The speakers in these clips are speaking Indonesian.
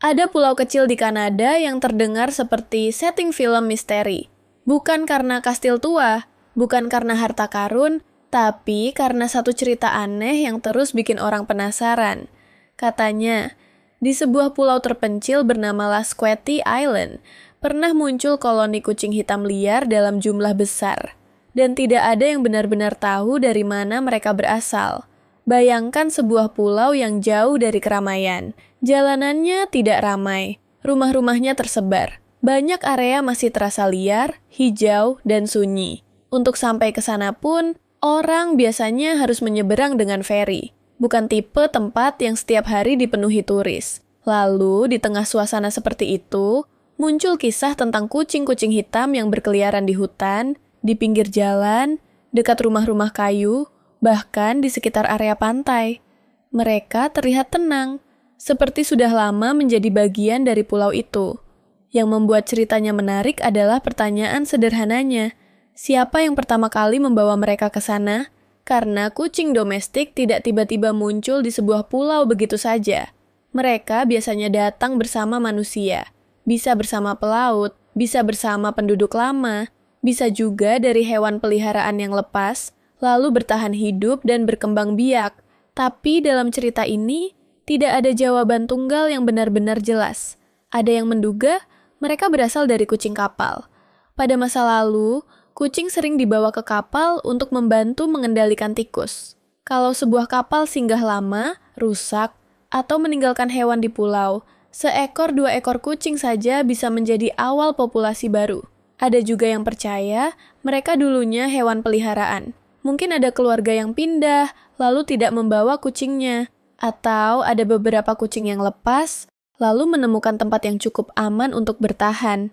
Ada pulau kecil di Kanada yang terdengar seperti setting film misteri. Bukan karena kastil tua, bukan karena harta karun, tapi karena satu cerita aneh yang terus bikin orang penasaran. Katanya, di sebuah pulau terpencil bernama Lasqueti Island, pernah muncul koloni kucing hitam liar dalam jumlah besar. Dan tidak ada yang benar-benar tahu dari mana mereka berasal. Bayangkan sebuah pulau yang jauh dari keramaian. Jalanannya tidak ramai, rumah-rumahnya tersebar. Banyak area masih terasa liar, hijau, dan sunyi. Untuk sampai ke sana pun, orang biasanya harus menyeberang dengan feri. Bukan tipe tempat yang setiap hari dipenuhi turis. Lalu, di tengah suasana seperti itu, muncul kisah tentang kucing-kucing hitam yang berkeliaran di hutan, di pinggir jalan, dekat rumah-rumah kayu, bahkan di sekitar area pantai. Mereka terlihat tenang, seperti sudah lama menjadi bagian dari pulau itu. Yang membuat ceritanya menarik adalah pertanyaan sederhananya. Siapa yang pertama kali membawa mereka ke sana? Karena kucing domestik tidak tiba-tiba muncul di sebuah pulau begitu saja. Mereka biasanya datang bersama manusia. Bisa bersama pelaut, bisa bersama penduduk lama, bisa juga dari hewan peliharaan yang lepas, lalu bertahan hidup dan berkembang biak. Tapi dalam cerita ini, tidak ada jawaban tunggal yang benar-benar jelas. Ada yang menduga mereka berasal dari kucing kapal. Pada masa lalu, kucing sering dibawa ke kapal untuk membantu mengendalikan tikus. Kalau sebuah kapal singgah lama, rusak, atau meninggalkan hewan di pulau, seekor dua ekor kucing saja bisa menjadi awal populasi baru. Ada juga yang percaya mereka dulunya hewan peliharaan. Mungkin ada keluarga yang pindah, lalu tidak membawa kucingnya. Atau ada beberapa kucing yang lepas, lalu menemukan tempat yang cukup aman untuk bertahan.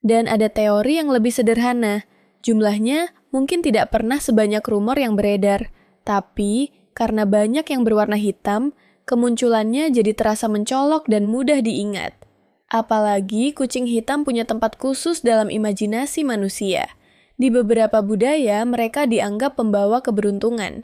Dan ada teori yang lebih sederhana. Jumlahnya mungkin tidak pernah sebanyak rumor yang beredar. Tapi, karena banyak yang berwarna hitam, kemunculannya jadi terasa mencolok dan mudah diingat. Apalagi kucing hitam punya tempat khusus dalam imajinasi manusia. Di beberapa budaya, mereka dianggap pembawa keberuntungan.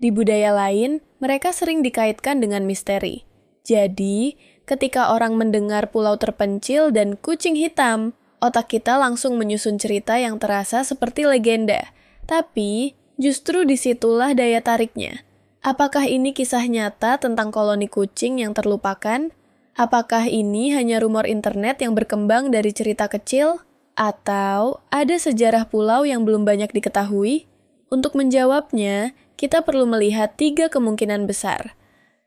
Di budaya lain, mereka sering dikaitkan dengan misteri. Jadi, ketika orang mendengar pulau terpencil dan kucing hitam, otak kita langsung menyusun cerita yang terasa seperti legenda. Tapi, justru disitulah daya tariknya. Apakah ini kisah nyata tentang koloni kucing yang terlupakan? Apakah ini hanya rumor internet yang berkembang dari cerita kecil? Atau ada sejarah pulau yang belum banyak diketahui? Untuk menjawabnya, kita perlu melihat 3 kemungkinan besar.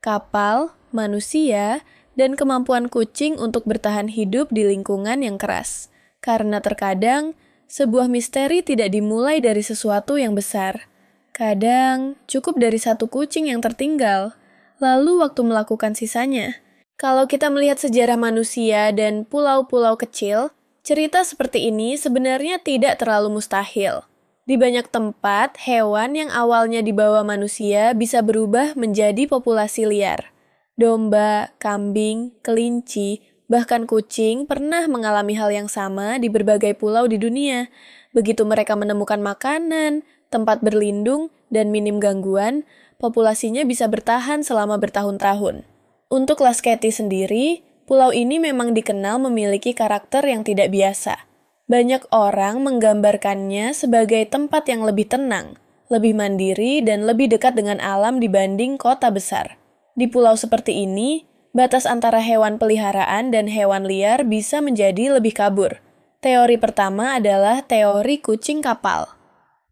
Kapal, manusia, dan kemampuan kucing untuk bertahan hidup di lingkungan yang keras. Karena terkadang, sebuah misteri tidak dimulai dari sesuatu yang besar. Kadang, cukup dari satu kucing yang tertinggal, lalu waktu melakukan sisanya. Kalau kita melihat sejarah manusia dan pulau-pulau kecil, cerita seperti ini sebenarnya tidak terlalu mustahil. Di banyak tempat, hewan yang awalnya dibawa manusia bisa berubah menjadi populasi liar. Domba, kambing, kelinci, bahkan kucing pernah mengalami hal yang sama di berbagai pulau di dunia. Begitu mereka menemukan makanan, tempat berlindung, dan minim gangguan, populasinya bisa bertahan selama bertahun-tahun. Untuk Lasqueti sendiri, pulau ini memang dikenal memiliki karakter yang tidak biasa. Banyak orang menggambarkannya sebagai tempat yang lebih tenang, lebih mandiri, dan lebih dekat dengan alam dibanding kota besar. Di pulau seperti ini, batas antara hewan peliharaan dan hewan liar bisa menjadi lebih kabur. Teori pertama adalah teori kucing kapal.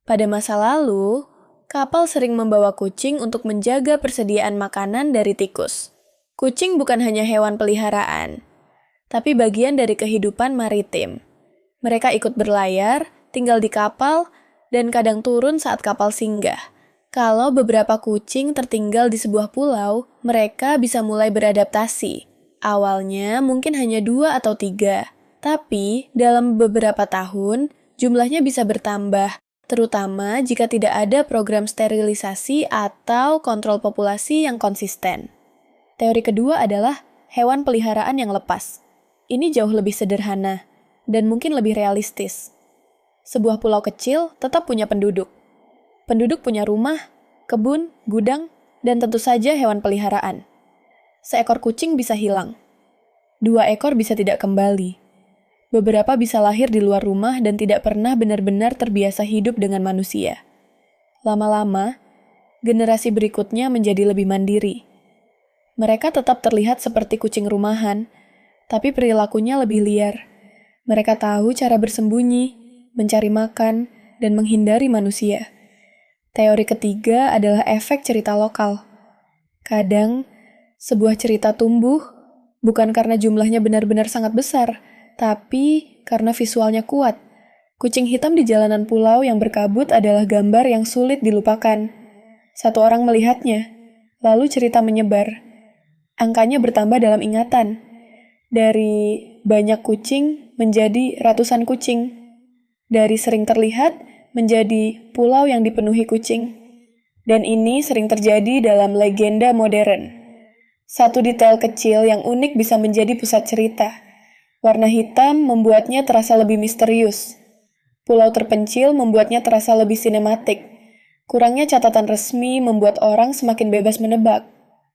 Pada masa lalu, kapal sering membawa kucing untuk menjaga persediaan makanan dari tikus. Kucing bukan hanya hewan peliharaan, tapi bagian dari kehidupan maritim. Mereka ikut berlayar, tinggal di kapal, dan kadang turun saat kapal singgah. Kalau beberapa kucing tertinggal di sebuah pulau, mereka bisa mulai beradaptasi. Awalnya mungkin hanya 2 atau 3, tapi dalam beberapa tahun, jumlahnya bisa bertambah, terutama jika tidak ada program sterilisasi atau kontrol populasi yang konsisten. Teori kedua adalah hewan peliharaan yang lepas. Ini jauh lebih sederhana dan mungkin lebih realistis. Sebuah pulau kecil tetap punya penduduk. Penduduk punya rumah, kebun, gudang, dan tentu saja hewan peliharaan. Seekor kucing bisa hilang. 2 ekor bisa tidak kembali. Beberapa bisa lahir di luar rumah dan tidak pernah benar-benar terbiasa hidup dengan manusia. Lama-lama, generasi berikutnya menjadi lebih mandiri. Mereka tetap terlihat seperti kucing rumahan, tapi perilakunya lebih liar. Mereka tahu cara bersembunyi, mencari makan, dan menghindari manusia. Teori ketiga adalah efek cerita lokal. Kadang, sebuah cerita tumbuh bukan karena jumlahnya benar-benar sangat besar, tapi karena visualnya kuat. Kucing hitam di jalanan pulau yang berkabut adalah gambar yang sulit dilupakan. Satu orang melihatnya, lalu cerita menyebar. Angkanya bertambah dalam ingatan. Dari banyak kucing menjadi ratusan kucing. Dari sering terlihat menjadi pulau yang dipenuhi kucing. Dan ini sering terjadi dalam legenda modern. Satu detail kecil yang unik bisa menjadi pusat cerita. Warna hitam membuatnya terasa lebih misterius. Pulau terpencil membuatnya terasa lebih sinematik. Kurangnya catatan resmi membuat orang semakin bebas menebak.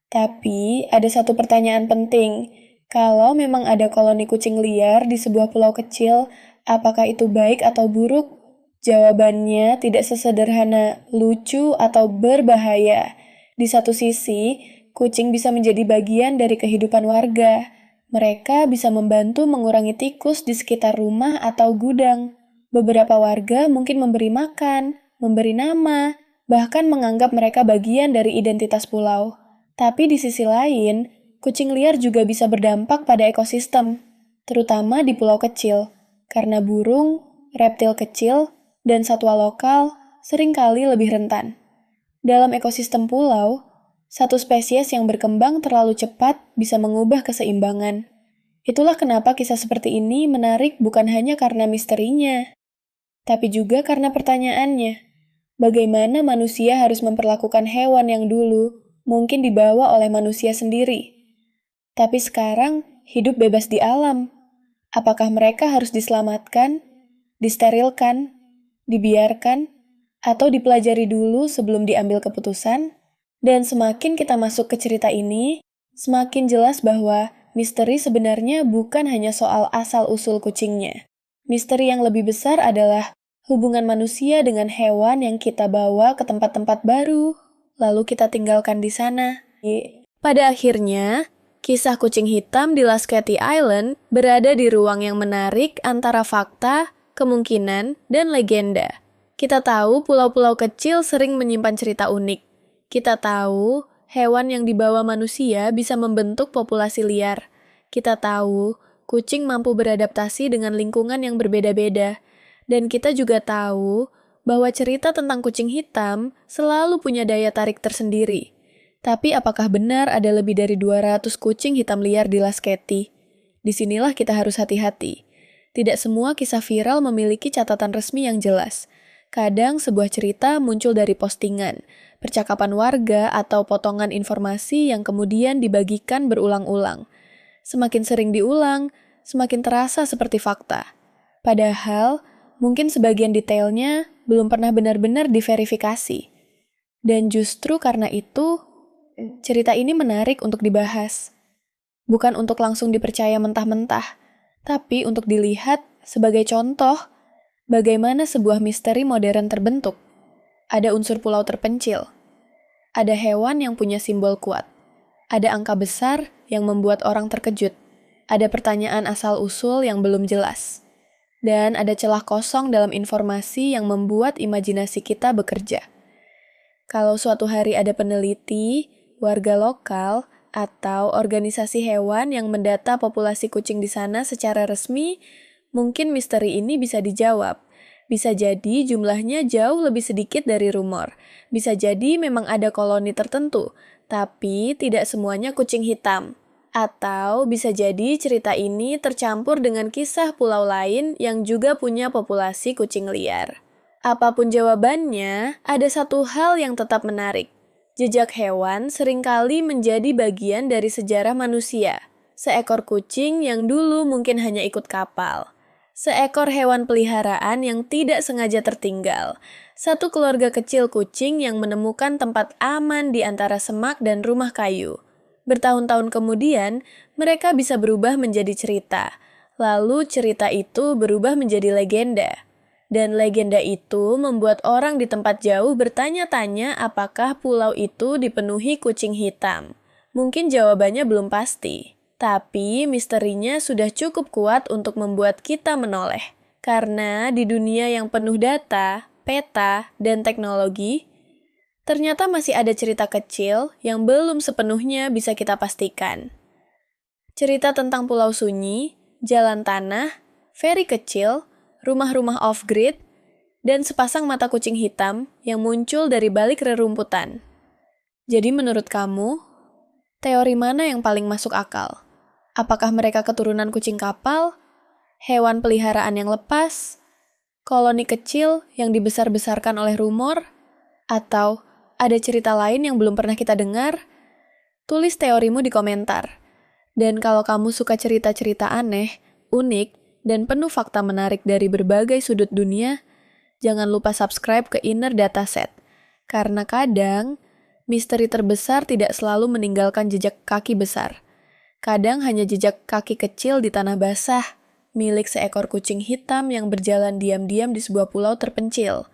Tapi, ada satu pertanyaan penting. Kalau memang ada koloni kucing liar di sebuah pulau kecil, apakah itu baik atau buruk? Jawabannya tidak sesederhana lucu atau berbahaya. Di satu sisi, kucing bisa menjadi bagian dari kehidupan warga. Mereka bisa membantu mengurangi tikus di sekitar rumah atau gudang. Beberapa warga mungkin memberi makan, memberi nama, bahkan menganggap mereka bagian dari identitas pulau. Tapi di sisi lain, kucing liar juga bisa berdampak pada ekosistem, terutama di pulau kecil, karena burung, reptil kecil, dan satwa lokal seringkali lebih rentan. Dalam ekosistem pulau, satu spesies yang berkembang terlalu cepat bisa mengubah keseimbangan. Itulah kenapa kisah seperti ini menarik bukan hanya karena misterinya, tapi juga karena pertanyaannya. Bagaimana manusia harus memperlakukan hewan yang dulu mungkin dibawa oleh manusia sendiri, tapi sekarang hidup bebas di alam? Apakah mereka harus diselamatkan, disterilkan, dibiarkan, atau dipelajari dulu sebelum diambil keputusan? Dan semakin kita masuk ke cerita ini, semakin jelas bahwa misteri sebenarnya bukan hanya soal asal-usul kucingnya. Misteri yang lebih besar adalah hubungan manusia dengan hewan yang kita bawa ke tempat-tempat baru, lalu kita tinggalkan di sana. Pada akhirnya, kisah kucing hitam di Lascati Island berada di ruang yang menarik antara fakta, kemungkinan, dan legenda. Kita tahu pulau-pulau kecil sering menyimpan cerita unik. Kita tahu hewan yang dibawa manusia bisa membentuk populasi liar. Kita tahu kucing mampu beradaptasi dengan lingkungan yang berbeda-beda. Dan kita juga tahu bahwa cerita tentang kucing hitam selalu punya daya tarik tersendiri. Tapi apakah benar ada lebih dari 200 kucing hitam liar di Lascati? Disinilah kita harus hati-hati. Tidak semua kisah viral memiliki catatan resmi yang jelas. Kadang sebuah cerita muncul dari postingan, percakapan warga, atau potongan informasi yang kemudian dibagikan berulang-ulang. Semakin sering diulang, semakin terasa seperti fakta. Padahal, mungkin sebagian detailnya belum pernah benar-benar diverifikasi. Dan justru karena itu, cerita ini menarik untuk dibahas. Bukan untuk langsung dipercaya mentah-mentah, tapi untuk dilihat sebagai contoh bagaimana sebuah misteri modern terbentuk. Ada unsur pulau terpencil. Ada hewan yang punya simbol kuat. Ada angka besar yang membuat orang terkejut. Ada pertanyaan asal-usul yang belum jelas. Dan ada celah kosong dalam informasi yang membuat imajinasi kita bekerja. Kalau suatu hari ada peneliti, warga lokal, atau organisasi hewan yang mendata populasi kucing di sana secara resmi, mungkin misteri ini bisa dijawab. Bisa jadi jumlahnya jauh lebih sedikit dari rumor. Bisa jadi memang ada koloni tertentu, tapi tidak semuanya kucing hitam. Atau bisa jadi cerita ini tercampur dengan kisah pulau lain yang juga punya populasi kucing liar. Apapun jawabannya, ada satu hal yang tetap menarik. Jejak hewan seringkali menjadi bagian dari sejarah manusia. Seekor kucing yang dulu mungkin hanya ikut kapal. Seekor hewan peliharaan yang tidak sengaja tertinggal. Satu keluarga kecil kucing yang menemukan tempat aman di antara semak dan rumah kayu. Bertahun-tahun kemudian, mereka bisa berubah menjadi cerita. Lalu cerita itu berubah menjadi legenda. Dan legenda itu membuat orang di tempat jauh bertanya-tanya apakah pulau itu dipenuhi kucing hitam. Mungkin jawabannya belum pasti. Tapi misterinya sudah cukup kuat untuk membuat kita menoleh. Karena di dunia yang penuh data, peta, dan teknologi, ternyata masih ada cerita kecil yang belum sepenuhnya bisa kita pastikan. Cerita tentang pulau sunyi, jalan tanah, feri kecil, rumah-rumah off-grid, dan sepasang mata kucing hitam yang muncul dari balik rerumputan. Jadi menurut kamu, teori mana yang paling masuk akal? Apakah mereka keturunan kucing kapal, hewan peliharaan yang lepas, koloni kecil yang dibesar-besarkan oleh rumor, atau ada cerita lain yang belum pernah kita dengar? Tulis teorimu di komentar. Dan kalau kamu suka cerita-cerita aneh, unik, dan penuh fakta menarik dari berbagai sudut dunia, jangan lupa subscribe ke Inner Dataset. Karena kadang, misteri terbesar tidak selalu meninggalkan jejak kaki besar. Kadang hanya jejak kaki kecil di tanah basah, milik seekor kucing hitam yang berjalan diam-diam di sebuah pulau terpencil.